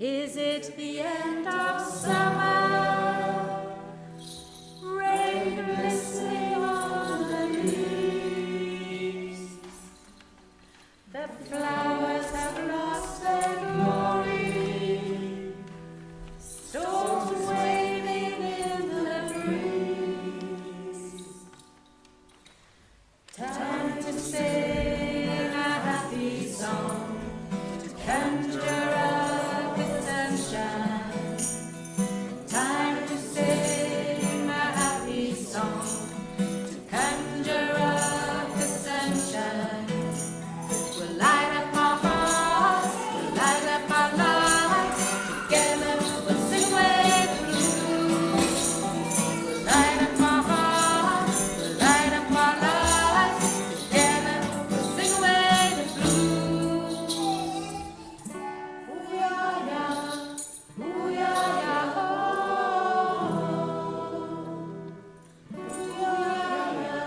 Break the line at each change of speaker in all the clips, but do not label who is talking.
Is it the end of summer? Rain glistening on the leaves. The flowers have lost their glory. Storms waving in the breeze. Time to sing a happy song, to conjure up the sunshine. Time to sing a happy song, to conjure up the sunshine. We'll light up our hearts, we'll light up our lives. Together we'll sing away the blues. We'll light up our hearts, we'll light up our lives. Together we'll sing away the blues. Ooh-ya-ya, ooh-ya-ya, oh. Ooh-ya-ya,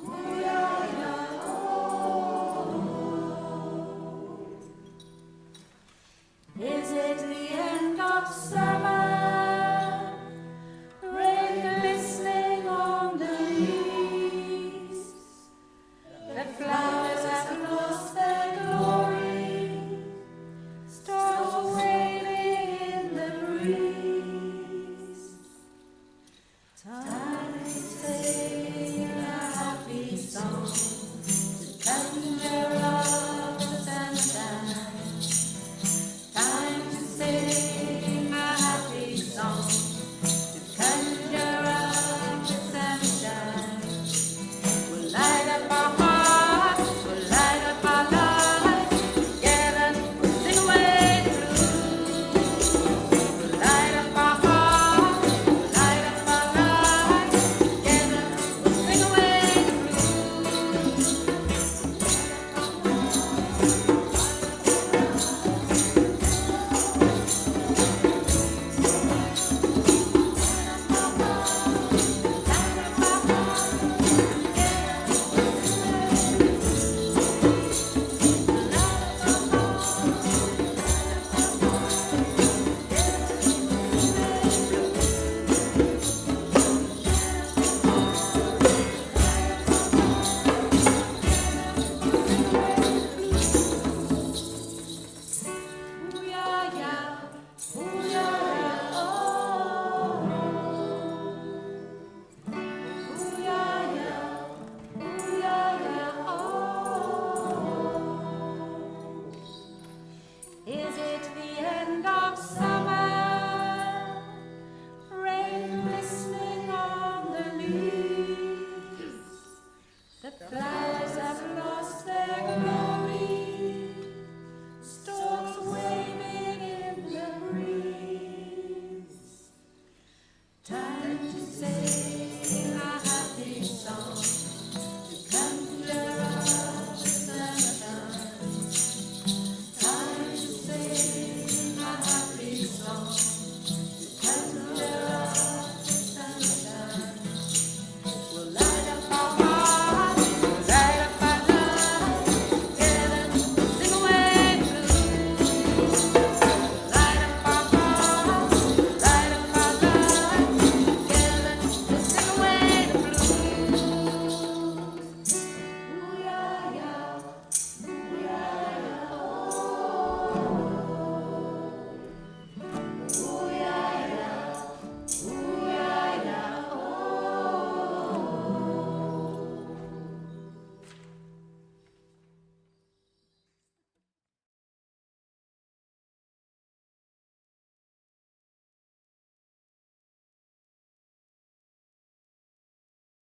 ooh-ya-ya, oh. Is it the end of summer?